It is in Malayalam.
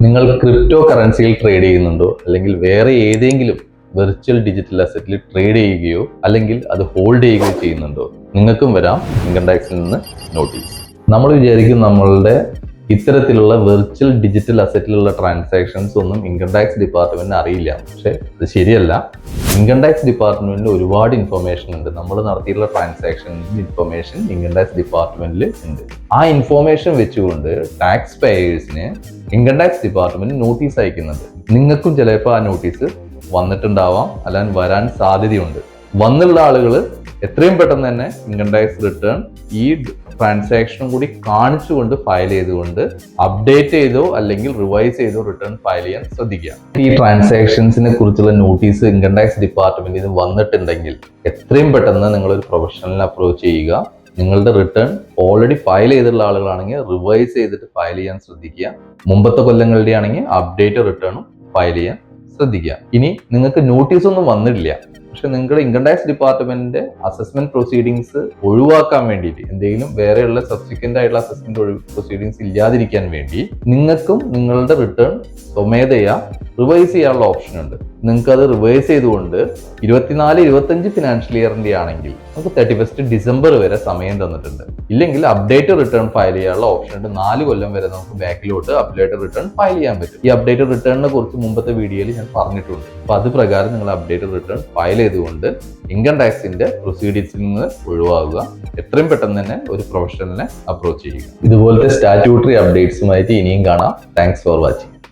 നിങ്ങൾ ക്രിപ്റ്റോ കറൻസിയിൽ ട്രേഡ് ചെയ്യുന്നുണ്ടോ, അല്ലെങ്കിൽ വേറെ ഏതെങ്കിലും വെർച്വൽ ഡിജിറ്റൽ അസറ്റിൽ ട്രേഡ് ചെയ്യുകയോ അല്ലെങ്കിൽ അത് ഹോൾഡ് ചെയ്യുകയോ ചെയ്യുന്നുണ്ടോ? നിങ്ങൾക്കും വരാം ഇൻകം ടാക്സിൽ നിന്ന് നോട്ടീസ്. നമ്മൾ വിചാരിക്കും നമ്മളുടെ ഇത്തരത്തിലുള്ള വെർച്വൽ ഡിജിറ്റൽ അസറ്റിലുള്ള ട്രാൻസാക്ഷൻസ് ഒന്നും ഇൻകം ടാക്സ് ഡിപ്പാർട്ട്മെന്റിന് അറിയില്ല. പക്ഷെ അത് ശരിയല്ല. ഇൻകം ടാക്സ് ഡിപ്പാർട്ട്മെന്റിൽ ഒരുപാട് ഇൻഫർമേഷൻ ഉണ്ട്. നമ്മൾ നടത്തിയിട്ടുള്ള ട്രാൻസാക്ഷൻസിന്റെ ഇൻഫർമേഷൻ ഇൻകം ടാക്സ് ഡിപ്പാർട്ട്മെന്റിൽ ഉണ്ട്. ആ ഇൻഫർമേഷൻ വെച്ചുകൊണ്ട് ടാക്സ് പേയേഴ്സിന് ഇൻകം ടാക്സ് ഡിപ്പാർട്ട്മെന്റ് നോട്ടീസ് അയക്കുന്നുണ്ട്. നിങ്ങൾക്കും ചിലപ്പോൾ ആ നോട്ടീസ് വന്നിട്ടുണ്ടാവാം, അല്ലെങ്കിൽ വരാൻ സാധ്യതയുണ്ട്. വന്നുള്ള ആളുകൾ എത്രയും പെട്ടെന്ന് തന്നെ ഇൻകം ടാക്സ് റിട്ടേൺ ഈ ട്രാൻസാക്ഷനും കൂടി കാണിച്ചുകൊണ്ട് ഫയൽ ചെയ്തുകൊണ്ട് അപ്ഡേറ്റ് ചെയ്തോ അല്ലെങ്കിൽ റിവൈസ് ചെയ്തോ റിട്ടേൺ ഫയൽ ചെയ്യാൻ ശ്രദ്ധിക്കുക. ഈ ട്രാൻസാക്ഷൻസിനെ കുറിച്ചുള്ള നോട്ടീസ് ഇൻകം ടാക്സ് ഡിപ്പാർട്ട്മെന്റിൽ നിന്ന് വന്നിട്ടുണ്ടെങ്കിൽ എത്രയും പെട്ടെന്ന് നിങ്ങളൊരു പ്രൊഫഷണലിനെ അപ്രോച്ച് ചെയ്യുക. നിങ്ങളുടെ റിട്ടേൺ ഓൾറെഡി ഫയൽ ചെയ്തിട്ടുള്ള ആളുകളാണെങ്കിൽ റിവൈസ് ചെയ്തിട്ട് ഫയൽ ചെയ്യാൻ ശ്രദ്ധിക്കുക. മുമ്പത്തെ കൊല്ലങ്ങളുടെ ആണെങ്കിൽ അപ്ഡേറ്റ് റിട്ടേണും ഫയൽ ചെയ്യാൻ ശ്രദ്ധിക്കുക. ഇനി നിങ്ങൾക്ക് നോട്ടീസ് ഒന്നും വന്നിട്ടില്ല, പക്ഷെ നിങ്ങളുടെ ഇൻകം ടാക്സ് ഡിപ്പാർട്ട്മെന്റിന്റെ അസസ്മെന്റ് പ്രൊസീഡിങ്സ് ഒഴിവാക്കാൻ വേണ്ടിയിട്ട്, എന്തെങ്കിലും വേറെയുള്ള സബ്സിക്വന്റ് ആയിട്ടുള്ള അസസ്മെന്റ് പ്രൊസീഡിങ്സ് ഇല്ലാതിരിക്കാൻ വേണ്ടി നിങ്ങൾക്കും നിങ്ങളുടെ റിട്ടേൺ സ്വമേധയാ റിവൈസ് ചെയ്യാനുള്ള ഓപ്ഷൻ ഉണ്ട്. നിങ്ങൾക്ക് അത് റിവൈസ് ചെയ്തുകൊണ്ട് 24-25 ഫിനാൻഷ്യൽ ഇയറിന്റെ ആണെങ്കിൽ നമുക്ക് 31 ഡിസംബർ വരെ സമയം തന്നിട്ടുണ്ട്. ഇല്ലെങ്കിൽ അപ്ഡേറ്റ് റിട്ടേൺ ഫയൽ ചെയ്യാനുള്ള ഓപ്ഷൻ ഉണ്ട്. 4 കൊല്ലം വരെ നമുക്ക് ബാക്കിലോട്ട് അപ്ഡേറ്റ് റിട്ടേൺ ഫയൽ ചെയ്യാൻ പറ്റും. ഈ അപ്ഡേറ്റ് റിട്ടേണിനെ കുറിച്ച് മുമ്പത്തെ വീഡിയോയിൽ ഞാൻ പറഞ്ഞിട്ടുണ്ട്. അപ്പൊ അത് പ്രകാരം നിങ്ങൾ അപ്ഡേറ്റ് റിട്ടേൺ ഫയൽ ചെയ്തുകൊണ്ട് ഇൻകം ടാക്സിന്റെ പ്രൊസീഡിങ്സിൽ നിന്ന് ഒഴിവാകുക. എത്രയും പെട്ടെന്ന് തന്നെ ഒരു പ്രൊഫഷണലിനെ അപ്രോച്ച് ചെയ്യുക. ഇതുപോലത്തെ സ്റ്റാറ്റ്യൂട്ടറി അപ്ഡേറ്റ്സുമായിട്ട് ഇനിയും കാണാം. Thanks for watching.